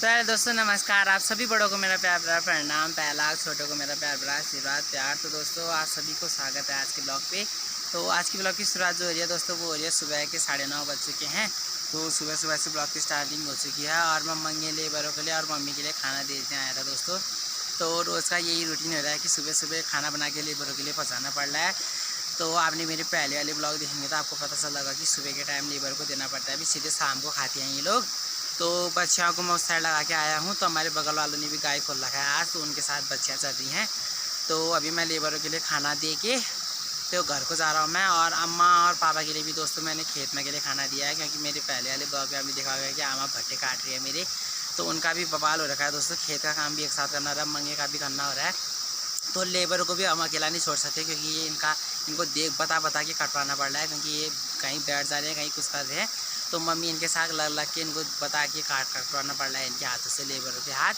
तो यार दोस्तों नमस्कार। आप सभी बड़ों को मेरा प्यार भरा प्रणाम, पहला छोटों को मेरा प्यार भरा आशीर्वाद प्यार। तो दोस्तों आप सभी को स्वागत है आज के ब्लॉग पे। तो आज की ब्लॉग की शुरुआत जो हो रही है दोस्तों वो हो रही है सुबह के 9:30 बज चुके हैं। तो सुबह सुबह से ब्लॉग की स्टार्टिंग हो चुकी है और मैं मंगे लेबरों के लिए और मम्मी के लिए खाना देने आया था दोस्तों। तो रोज़ का यही रूटीन हो रहा है कि सुबह सुबह खाना बना के लेबरों के लिए पहुँचाना पड़ रहा है। तो आपने मेरे पहले वाले ब्लॉग देखेंगे तो आपको पता चल लगा कि सुबह के टाइम लेबर को देना पड़ता है, अभी सीधे शाम को खाते हैं ये लोग। तो बच्चियों को मैं उस साइड लगा के आया हूँ। तो हमारे बगल वालों ने भी गाय खोल रखा है आज, तो उनके साथ बच्चियाँ चल रही हैं। तो अभी मैं लेबरों के लिए खाना दे के तो घर को जा रहा हूँ मैं। और अम्मा और पापा के लिए भी दोस्तों मैंने खेत में के लिए खाना दिया है, क्योंकि मेरे पहले वाले ब्लॉग में अभी देखा गया कि अम्मा भट्टे काट रही है मेरे, तो उनका भी बवाल हो रखा है दोस्तों। खेत का काम भी एक साथ करना रहा, मंगे का भी करना हो रहा है। तो लेबर को भी हम अकेला नहीं छोड़ सकते, क्योंकि ये इनको देख बता के कटवाना पड़ रहा है, क्योंकि ये कहीं बैठ जा रहे हैं कहीं कुछ कर रहे हैं। तो मम्मी इनके साथ लग के इनको बता के कटवाना पड़ रहा है इनके हाथों से, लेबरों के हाथ।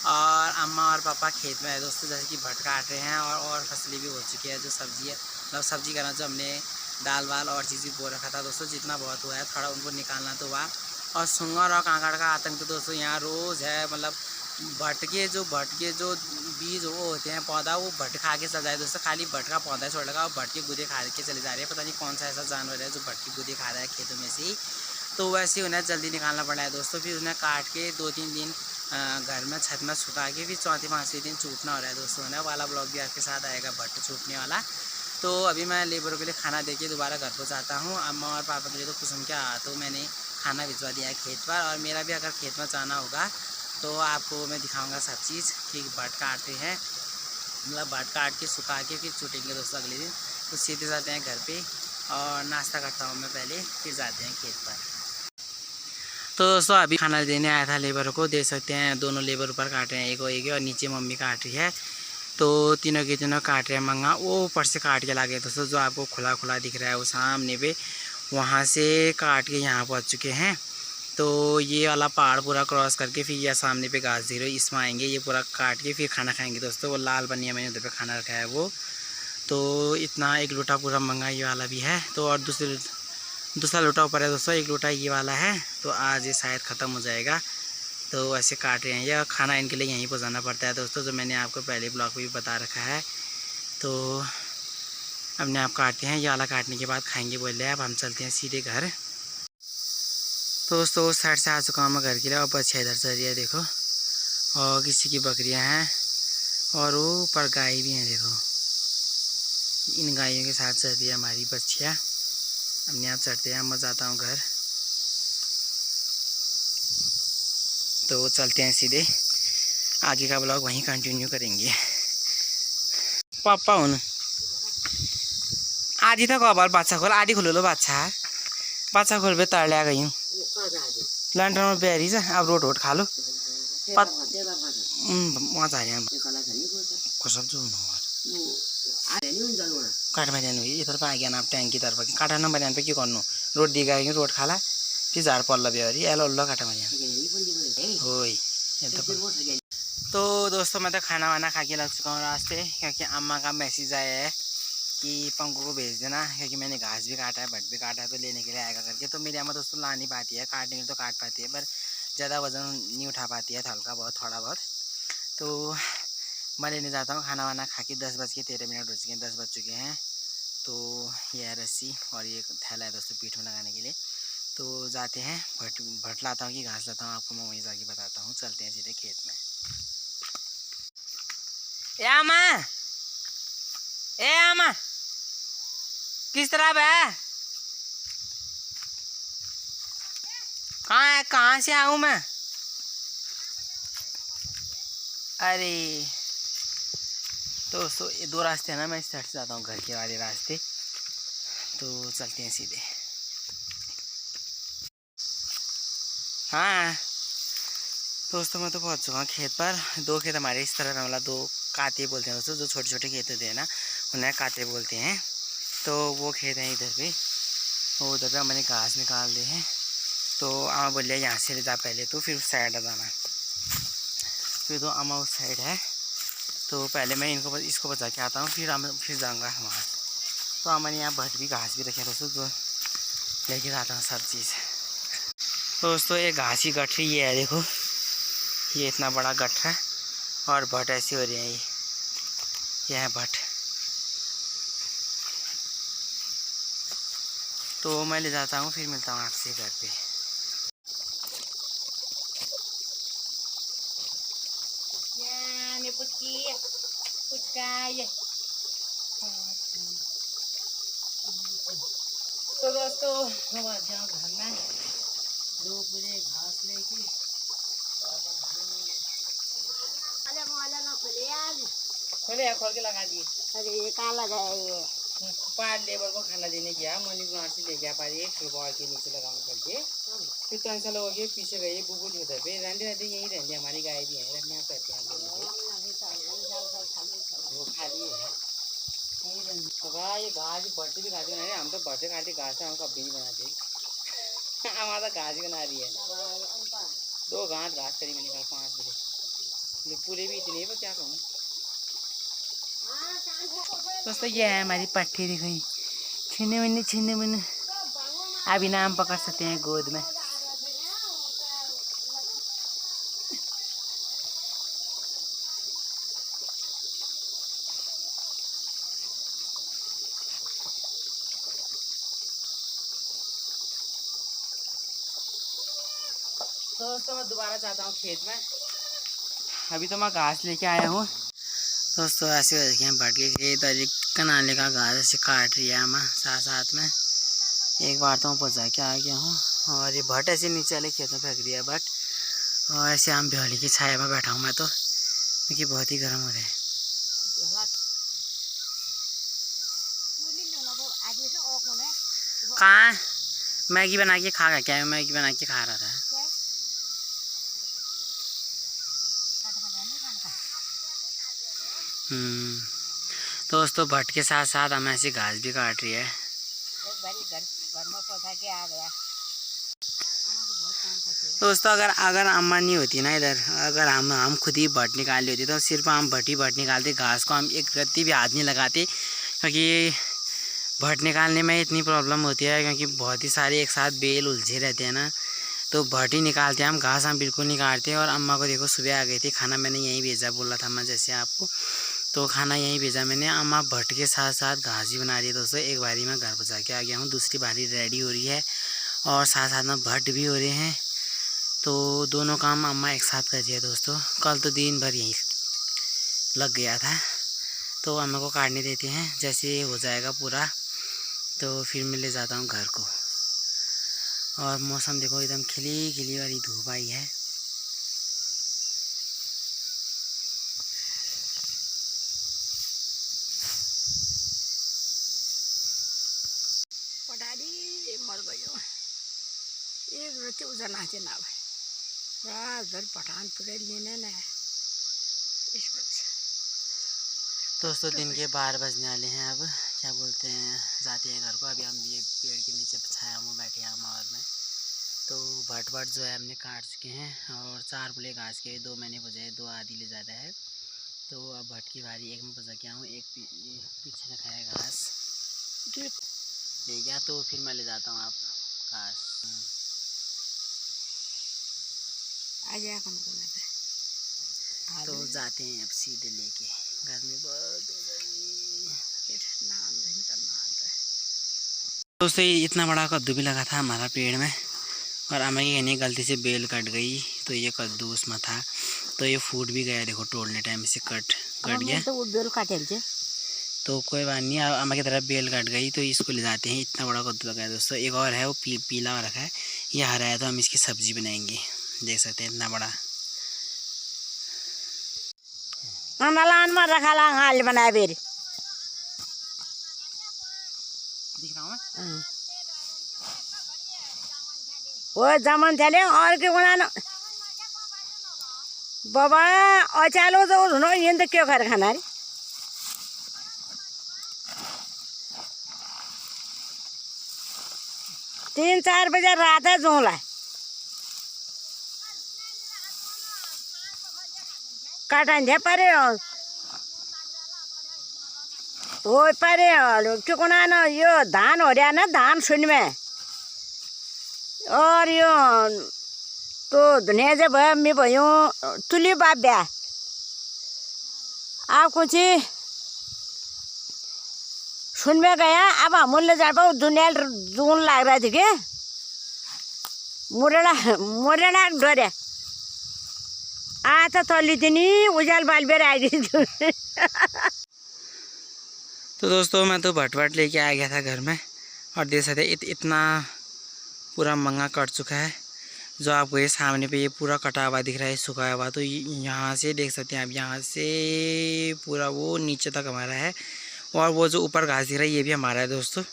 और अम्मा और पापा खेत में है दोस्तों, जैसे कि भट्ट काट रहे हैं और फसलें भी हो चुकी है। जो सब्जी है मतलब सब्जी करना, जो हमने दाल वाल और चीज़ भी बो रखा था दोस्तों, जितना बहुत हुआ है थोड़ा उनको निकालना तो हुआ। और सुंगर और कांकड़ का आतंक तो दोस्तों यहाँ रोज़ है। मतलब भट्ट के जो बीज वो होते हैं पौधा, वो भट्ट खा के चल जाए दोस्तों। खाली भट्ट का पौधा छोड़ लगा और भट्ट के गुदे खा के चले जा रहे हैं। पता नहीं कौन सा ऐसा जानवर है जो भट्ट के गुदे खा रहा है खेतों में से ही। तो वैसे ही उन्हें जल्दी निकालना पड़ा है दोस्तों। फिर उन्हें काट के 2-3 दिन घर में छत में सुखा के फिर 4-5वें दिन छूटना हो रहा है दोस्तों। उन्हें वाला ब्लॉग भी आपके साथ आएगा भट्ट छूटने वाला। तो अभी मैं लेबरों के लिए खाना दे के दोबारा घर को जाता हूँ। अम्मा और पापा के लिए तो कुसुम के हाथों मैंने खाना भिजवा दिया है खेत पर। और मेरा भी अगर खेत में जाना होगा तो आपको मैं दिखाऊंगा सब चीज़ कि भट्ट काटते हैं, मतलब भट्ट काट के सुखा के फिर छूटेंगे दोस्तों अगले दिन। तो सीधे जाते हैं घर पे और नाश्ता करता हूँ मैं पहले, फिर जाते हैं खेत पर। तो दोस्तों अभी खाना देने आया था लेबरों को, देख सकते हैं दोनों लेबर ऊपर काट रहे हैं, एक और नीचे मम्मी काट रही है। तो तीनों के तीनों काट रहे हैं मंगा। वो ऊपर से काट के लागे दोस्तों, जो आपको खुला खुला दिख रहा है वो सामने पे, वहाँ से काट के यहाँ पहुँच चुके हैं। तो ये वाला पहाड़ पूरा क्रॉस करके फिर यह सामने पे घास जीरो इसमें आएंगे, ये पूरा काट के फिर खाना खाएंगे दोस्तों। वो लाल बनिया मैंने उधर पे खाना रखा है वो। तो इतना एक लोटा पूरा मंगा ये वाला भी है। तो और दूसरा लोटा ऊपर है दोस्तों, एक लोटा ये वाला है। तो आज ये शायद ख़त्म हो जाएगा। तो ऐसे काट रहे हैं। यह खाना इनके लिए यहीं पहुँचाना पड़ता है दोस्तों, जो मैंने आपको पहले ब्लॉग में भी बता रखा है। तो अपने आप काटते हैं, ये वाला काटने के बाद खाएंगे बोल रहे हैं। अब हम चलते हैं सीधे घर। तो दोस्तों उस साइड से आ चुका हूँ मैं घर के लिए, और बच्चा इधर चल रही है देखो। और किसी की बकरियाँ हैं और ऊपर गाय भी हैं देखो। इन गायों के साथ चल रही है हमारी बच्चियाँ। अपने आप चढ़ते हैं, मैं जाता हूँ घर। तो चलते हैं सीधे, आगे का ब्लॉग वहीं कंटिन्यू करेंगे। पापा हूँ आधी तक अब बाछा खोल, आधी खोलो लो बाछा खोल बे तार लिया गई हूँ लैंटर में बेरी से। अब रोड खा लो वहाँ जा रहे हैं काठ में जानु इधर पे आ गया ना, टैंक की तरफ काटा नंबर पे क्यों करनु, रोड दी गई रोड खाला फिर झाड़ पल्ला बेरी एलो लो काटा में हो। तो दोस्तों मैं तो खाना वाना खा के लग चुका हूँ रास्ते, क्योंकि अम्मा का मैसेज आया है कि पंकु को भेज देना, क्योंकि मैंने घास भी काटा है भट्ट भी काटा है, तो लेने के लिए आएगा करके। तो मेरी अम्मा दोस्तों ला नहीं पाती है, काटने के लिए तो काट पाती है पर ज़्यादा वजन नहीं उठा पाती है, हल्का बहुत थोड़ा बहुत। तो मैं लेने जाता हूँ खाना वाना खा के। 10:13 हो चुके हैं, 10 बज चुके हैं। तो यह रस्सी और ये थैला है दोस्तों पीठ में लगाने के लिए। तो जाते हैं भट्ट लाता हूँ कि घास लाता हूँ, आपको मैं वहीं जाके बताता हूँ। चलते हैं सीधे खेत में। ए आमा किस तरफ है, कहाँ से आऊँ मैं? अरे तो दोस्तों ये 2 रास्ते हैं ना, मैं इस साइड से जाता हूँ घर के वाले रास्ते। तो चलते हैं सीधे। हाँ दोस्तों मैं तो पहुँच चुका हूँ खेत पर। 2 खेत हमारे इस तरफ वाला 2 काते बोलते हैं दोस्तों, जो छोटे छोटे खेत होते हैं ना उन्हें काते बोलते हैं। तो वो खेत हैं इधर पे, वो उधर पे मैंने घास निकाल दिए हैं। तो अम्मा बोल रही यहाँ से ले जा पहले तो फिर उस साइड आ जाना। फिर तो अम्मा उस साइड है, तो पहले मैं इसको बचा के आता हूँ, फिर जाऊँगा वहाँ। तो अम्मा ने यहाँ भट्ट भी घास भी रखे दोस्तों, जो लेके आता हूँ सब चीज़। तो दोस्तों ये घास ही गठरी ये है देखो, ये इतना बड़ा गट है और भट्ट ऐसी हो रही है। ये है भट्ट। तो मैं ले जाता हूँ, फिर मिलता हूँ आपसे घर पे। तो दोस्तों हम आ जाओ घर में, दो पूरे घास लेके। खोले खोल के लगा दिए। अरे ये कहाँ लगा है ये? पार लेबर को खाना देने गया, मनी प्लांट से ले गया पार, एक फुटबॉल के नीचे लगाऊं करके। फिर तो ऐसा लोग पीछे गए, बुबू जी उधर पे रहते रहते यहीं रहते, हमारी गाय भी है, रखने करते हैं वो खाली है। तो भाई ये घास बर्ती भी खाती बना रही, हम तो बर्ते खाती घास हम कभी नहीं बनाते। हमारा घास ही बना रही है। 2 गांठ घास करी मैंने कल 5 बजे, पूरे भी इतने, पर क्या कहूँ। दोस्तों ये है हमारी पट्टी, दिख गई छीने मैंने अभी नाम पकड़ सकते हैं गोद में। तो दोस्तों मैं दोबारा जाता हूँ खेत में, अभी तो मैं घास लेके आया हूँ। दोस्तों ऐसे हो देखें भट के खेत और कनाले का घास ऐसे काट रही है मैं साथ साथ में। एक बार तो मैं पहुँचा के आ गया हूँ और ये भट ऐसे नीचे वाले खेत में फेंक दिया भट। और ऐसे आम बिहाली की छाया में बैठा हूँ मैं तो, क्योंकि बहुत ही गर्म हो रहा है। कहाँ मैगी बना के खा क्या? मैगी बना के खा रहा था। तो दोस्तों भट्ट के साथ साथ हमें ऐसी घास भी काट रही है। दोस्तों अगर अम्मा नहीं होती ना इधर, अगर हम खुद ही भट्ट निकाली होती तो सिर्फ हम भट्ट निकालते, घास को हम एक रत्ती भी हाथ नहीं लगाते, क्योंकि भट्ट निकालने में इतनी प्रॉब्लम होती है, क्योंकि बहुत ही सारे एक साथ बेल उलझे रहते हैं ना। तो भट्ट ही निकालते हैं हम, घास हम बिल्कुल नहीं काटते। और अम्मा को देखो सुबह आ गई थी, खाना मैंने यहीं भेजा, बोला था मैं जैसे आपको, तो खाना यहीं भेजा मैंने। अम्मा भट्ट के साथ साथ घास भी बना रही है। दोस्तों एक बारी मैं घर पहुँचा के आ गया हूँ, दूसरी बारी रेडी हो रही है और साथ साथ में भट्ट भी हो रहे हैं। तो दोनों काम अम्मा एक साथ कर रही है। दोस्तों कल तो दिन भर यहीं लग गया था, तो अम्मा को काटने देते हैं, जैसे हो जाएगा पूरा तो फिर मैं ले जाता हूँ घर को। और मौसम देखो एकदम खिली खिली वाली धूप आई है। पटारी मर गयो, एक रति उजना थे ना भाई, रात भर पठान पूरे लेने ना इस वजह से। दोस्तों दिन के 12 बजने वाले हैं, अब क्या बोलते हैं, जाते हैं घर को। अभी हम ये पेड़ के नीचे छाया में बैठे हैं माहौल में। तो भट जो है हमने काट चुके हैं और 4 पुले घास के 2 मैंने बजाए, 2 आदि ले जा रहा है। तो अब भट की बारी, एक में बजा के आऊँ, एक पीछे रखा है घास ले गया, तो फिर मैं ले जाता हूँ आप घास। तो जाते हैं अब सीधे लेके, गर्मी बहुत हो गई। दोस्तों इतना बड़ा कद्दू भी लगा था हमारा पेड़ में, और अम्मा की कहने गलती से बेल कट गई, तो ये कद्दू उसमें था, तो ये फूट भी गया। देखो तोड़ने टाइम से कट गया, तो वो बेल काटे थे। तो कोई बात नहीं, अम्मा की तरफ बेल कट गई तो इसको ले जाते हैं। इतना बड़ा कद्दू लगा है दोस्तों। एक और है वो पीला हो रखा है, ये हरा है, तो हम इसकी सब्जी बनाएंगे। देख सकते हैं इतना बड़ा लान में रखा ला हाल बनाए बेर दिख रहा हूँ। वो जमन थे और के गुना बाबा और चालो तो ये तो क्यों कर खाना रे 3-4 बजे रात है जोला काटन थे परे वो परे क्यों ना यो धान हो रहा ना, धान सुन में और यो तो दुनिया जब मैं भयो तुली बाब्या आपको ची सुन में गया अब अमूल्य जा पाओ दुनिया जून लग रहा थी के मुरेला डरे आता थोली थी उजाल बाल बेर आ गई तो दोस्तों मैं तो भट लेके आ गया था घर में और देख सकते इतना पूरा मंगा कट चुका है। जो आपको ये सामने पे ये पूरा कटा हुआ दिख रहा है, सुखाया हुआ। तो यहाँ से देख सकते हैं आप, यहाँ से पूरा वो नीचे तक हमारा है और वो जो ऊपर घास दिख रहा है ये भी हमारा है दोस्तों।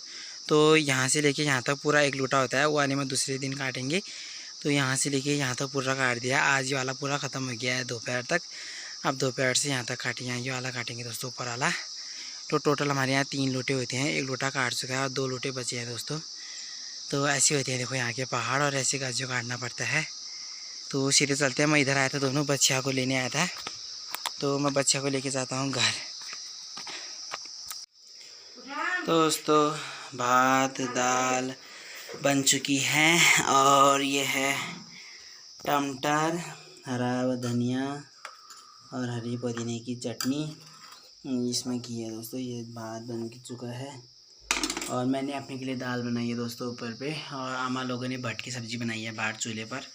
तो यहाँ से लेके यहाँ तक पूरा एक लूटा होता है, वो आने में दूसरे दिन काटेंगे। तो यहाँ से लेके यहाँ तक पूरा काट दिया। आज ये वाला पूरा ख़त्म हो गया है दोपहर तक। अब दोपहर से यहाँ तक काटेंगे, ये वाला काटेंगे दोस्तों, ऊपर वाला। तो टोटल हमारे यहाँ 3 लोटे होते हैं, 1 लोटा काट चुका है और 2 लोटे बचे हैं दोस्तों। तो ऐसे होते हैं देखो यहाँ के पहाड़, और ऐसे गाछ जो काटना पड़ता है। तो सीधे चलते हैं। मैं इधर आया था, दोनों बच्चिया को लेने आया था, तो मैं बच्चिया को लेके जाता हूँ घर। दोस्तों भात दाल बन चुकी है और ये है टमाटर, हरा धनिया और हरी पुदीने की चटनी इसमें की है दोस्तों। ये भात बन चुका है और मैंने अपने के लिए दाल बनाई है दोस्तों ऊपर पे। और अम्मा लोगों ने भट की सब्ज़ी बनाई है बाहर चूल्हे पर,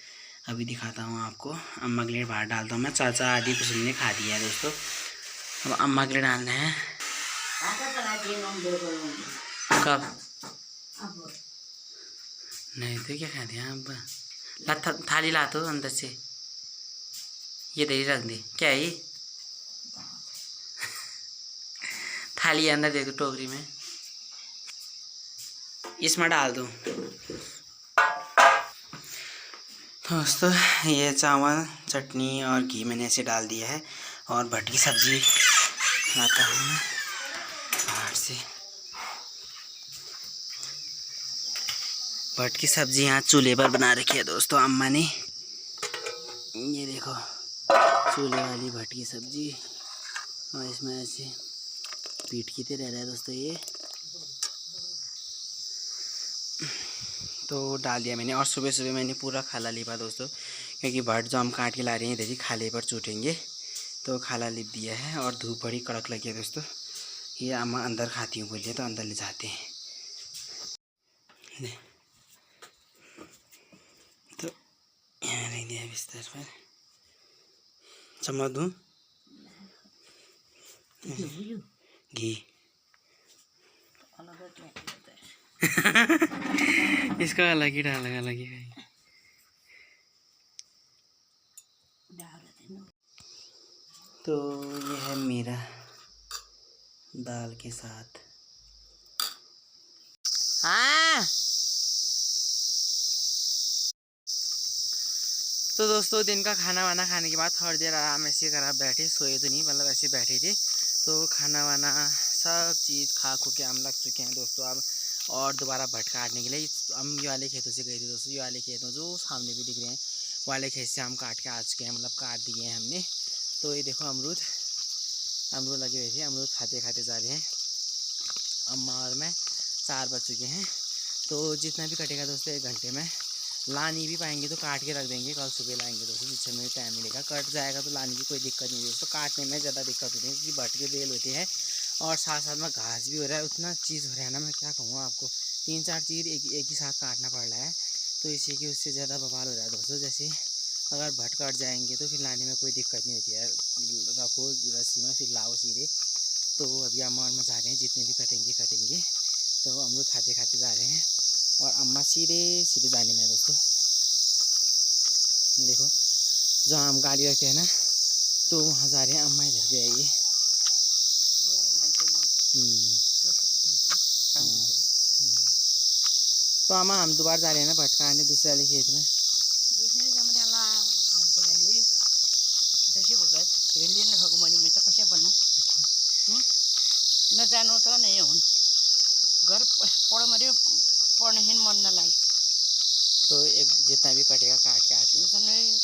अभी दिखाता हूँ आपको। अम्मा के लिए बाहर डालता हूँ मैं, चाचा आदि कुछ ने खा दिया है दोस्तों। अब अम्मा के लिए डालना है। कब नहीं तो क्या खा दिया अब ला, थाली ला तो अंदर से, ये तेरी रख दे। क्या है ये थाली अंदर दे दो टोकरी में, इसमें डाल दूँ दोस्तों। ये चावल चटनी और घी मैंने ऐसे डाल दिया है। और भट की सब्ज़ी लाता हूँ मैं बाहर से। भट की सब्ज़ी यहाँ चूल्हे पर बना रखी है दोस्तों अम्मा ने। ये देखो चूल्हे वाली भट की सब्ज़ी, और इसमें ऐसे पीठ की तरह रहा है दोस्तों ये। तो डाल दिया मैंने। और सुबह सुबह मैंने पूरा खाला लिपा दोस्तों, क्योंकि भट जो हम काट के ला रहे हैं इधर ही खाले पर चूटेंगे। तो खाला लिप दिया है और धूप बड़ी कड़क लगी है दोस्तों। ये अम्मा अंदर खाती हूँ बोलिए तो अंदर ले जाते हैं। तो यहाँ रख दिया बिस्तर पर। चम्मच दूँ घी इसका अलग ही डाल अलग ही है। तो ये है मेरा दाल के साथ। हाँ तो दोस्तों दिन का खाना वाना खाने के बाद थोड़ी देर आराम ऐसे करा बैठे, सोए तो नहीं, मतलब ऐसे बैठे थे। तो खाना वाना सब चीज़ खा खो के हम लग चुके हैं दोस्तों अब। और दोबारा भट काटने के लिए हम ये वाले खेतों से गए थे दोस्तों। ये वाले खेतों जो सामने भी दिख रहे हैं वाले खेत से हम काट के आ चुके हैं, मतलब काट दिए हैं हमने। तो ये देखो अमरूद लगे हुए थे, अमरूद खाते खाते जा रहे हैं अम्मा और मैं। 4 बज चुके हैं। तो जितना भी कटेगा दोस्तों 1 घंटे में ला नहीं भी पाएंगे तो काट के रख देंगे, कल सुबह लाएंगे दोस्तों जिससे में टाइम मिलेगा। कट जाएगा तो लाने की कोई दिक्कत नहीं दोस्तों, काटने में ज़्यादा दिक्कत होती है क्योंकि भट के बेल होते हैं और साथ साथ में घास भी हो रहा है। उतना चीज़ हो रहा है ना, मैं क्या कहूँ आपको, 3-4 चीज़ एक ही साथ काटना पड़ रहा है। तो इसी की उससे ज़्यादा बवाल हो रहा है दोस्तों। जैसे अगर भट कट जाएंगे तो फिर लाने में कोई दिक्कत नहीं होती है, रखो रस्सी में फिर लाओ सीधे। तो अभी अम्मा और मैं जा रहे हैं, जितने भी कटेंगे। तो अमरूद खाते खाते जा रहे हैं और अम्मा सीधे जाने में दोस्तों। ये देखो जहाँ हम गाड़ी रखते हैं ना, तो वहाँ जा रहे हैं अम्मा, इधर भी आइए। तो अम्मा हम दोबारा जा रहे हैं ना भट काटने दूसरे वाले खेत में। कसे बनू न जानु तो नहीं हो घर पढ़ पढ़ने ही मन न लागे। तो एक जितना भी कटेगा काट के आते हैं,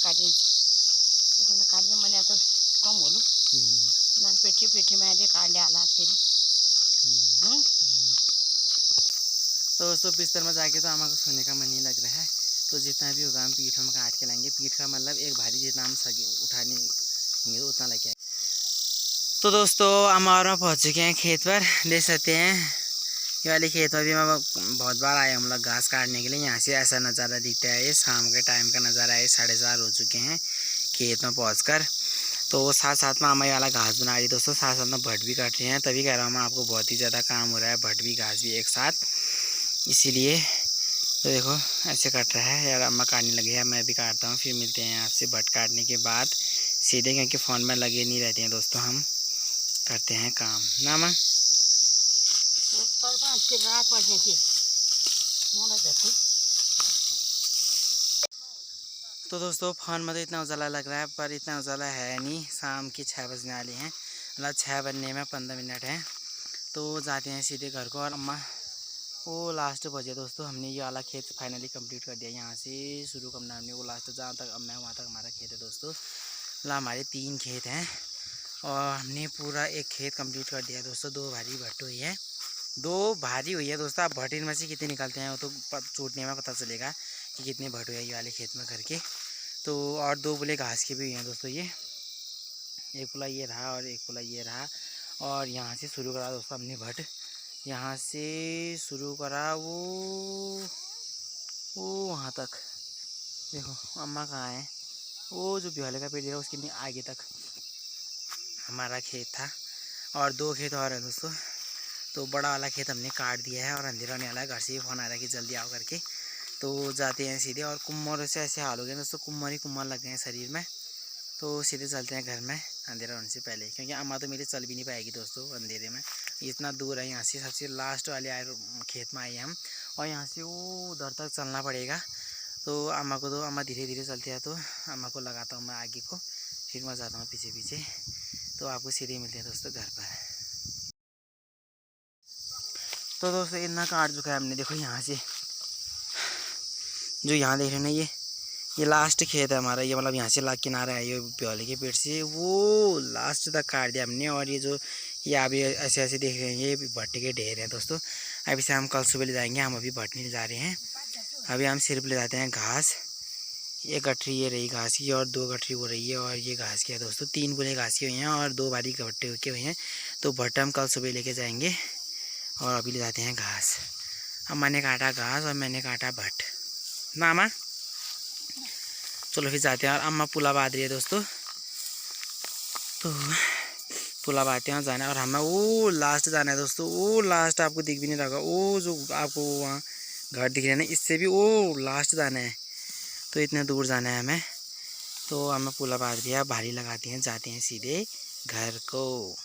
काटिए मैंने तो कम बोलूँ न पेठी में आधे काट आला फिर। तो दोस्तों बिस्तर में जाके तो अम्मा को सोने का मन नहीं लग रहा है। तो जितना भी होगा हम पीठ में काट के लाएंगे। पीठ का मतलब एक भारी जितना हम सगे उठाने तो उतना लेके आए। तो दोस्तों हम और में पहुँच चुके हैं खेत पर। देख सकते हैं ये वाली खेत में भी मैं बहुत बार आया हम लोग घास काटने के लिए। यहाँ से ऐसा नज़ारा दिखता है। ये शाम के टाइम का नज़ारा है। 4:30 हो चुके हैं खेत में पहुँच। तो साथ साथ में हमारे वाला घास बना रही है दोस्तों, साथ साथ में भट्ट भी काट रहे हैं। तभी कह रहा हूँ मैं आपको बहुत ही ज़्यादा काम हो रहा है, भट्ट भी घास भी एक साथ, इसीलिए। तो देखो ऐसे कट रहा है यार, अम्मा काटने लगे हैं, मैं भी काटता हूँ। फिर मिलते हैं आपसे भट्ट काटने के बाद सीधे, क्योंकि फ़ोन में लगे नहीं रहते हैं दोस्तों, हम करते हैं काम ना माँ। तो दोस्तों फ़ोन में तो इतना उजाला लग रहा है, पर इतना उजाला है नहीं। शाम के 6 बजने वाले हैं, मतलब 6 बजने में 15 मिनट हैं। तो जाते हैं सीधे घर को। और अम्मा वो लास्ट बजे दोस्तों, हमने ये वाला खेत फाइनली कंप्लीट कर दिया। यहाँ से शुरू करना हमने वो लास्ट जहाँ तक अब मैं वहाँ तक हमारा खेत है दोस्तों। मतलब हमारे 3 खेत हैं और हमने पूरा एक खेत कंप्लीट कर दिया दोस्तों। 2 भारी भट्ट हुई है, 2 भारी हुई है दोस्तों। अब भट्ट इनमें से कितने निकलते हैं वो तो चूटने में पता चलेगा कि कितने भट्ट हुए ये वाले खेत में करके। तो और 2 बुले घास के भी हुए हैं दोस्तों। ये एक पुला ये रहा और एक पुला ये रहा। और यहाँ से शुरू करा दोस्तों हमने भट्ट, यहाँ से शुरू करा वो वहाँ तक। देखो अम्मा कहाँ है, वो जो बिहाले का पेड़ है उसके नहीं आगे तक हमारा खेत था। और 2 खेत और हैं दोस्तों। तो बड़ा वाला खेत हमने काट दिया है और अंधेरा होने वाला है। घर से ही फ़ोन आ रहा है कि जल्दी आओ करके। तो जाते हैं सीधे। और कुम्मर से ऐसे हाल हो गए दोस्तों, कुम्मर ही कुम्मर लग गए हैं शरीर में। तो सीधे चलते हैं घर में अंधेरा होने से पहले, क्योंकि अम्मा तो मेरी चल भी नहीं पाएगी दोस्तों अंधेरे में। इतना दूर है यहाँ से, सबसे लास्ट वाले आए खेत में आए हम, और यहाँ से वो उधर तक चलना पड़ेगा। तो अम्मा को, तो अम्मा धीरे धीरे चलती है, तो अम्मा को लगाता हूँ मैं आगे को, फिर मैं जाता हूँ पीछे पीछे। तो आपको सीधे मिलते हैं दोस्तों घर पर। तो दोस्तों इतना काट चुका है हमने। देखो यहाँ से जो यहाँ देख रहे हैं ना, ये लास्ट खेत है हमारा। ये मतलब यहाँ से लाख किनारा है, ये प्योले के पेड़ से वो लास्ट तक काट दिया हमने। और ये जो ये अभी ऐसे ऐसे देख रहे हैं, ये भट्टे के ढेर हैं दोस्तों। अभी से हम कल सुबह ले जाएंगे, हम अभी भट्ट नहीं ले जा रहे हैं। अभी हम सिर्फ ले जाते हैं घास। ये गठरी ये रही घास की, और 2 गठरी हो रही है, और ये घास की है दोस्तों। 3 बुले घास की हुई हैं और 2 बारी भट्टे के हुए हैं। तो भट्टा हम कल सुबह लेके जाएंगे। और अभी ले जाते हैं घास। अम्मा ने काटा घास और मैंने काटा भट्ट ना अम्मा। चलो फिर जाते हैं। और अम्मा पुला बांध रही है दोस्तों, तो पुला बांधते हैं जाना है। और हमें वो लास्ट जाना है दोस्तों। वो लास्ट आपको दिख भी नहीं रहा, वो जो आपको वहाँ घर दिख रहा है ना, इससे भी वो लास्ट जाना है। तो इतने दूर जाना है हमें। तो हमें पुला बांध दिया, भारी लगाते हैं, जाते हैं सीधे घर को।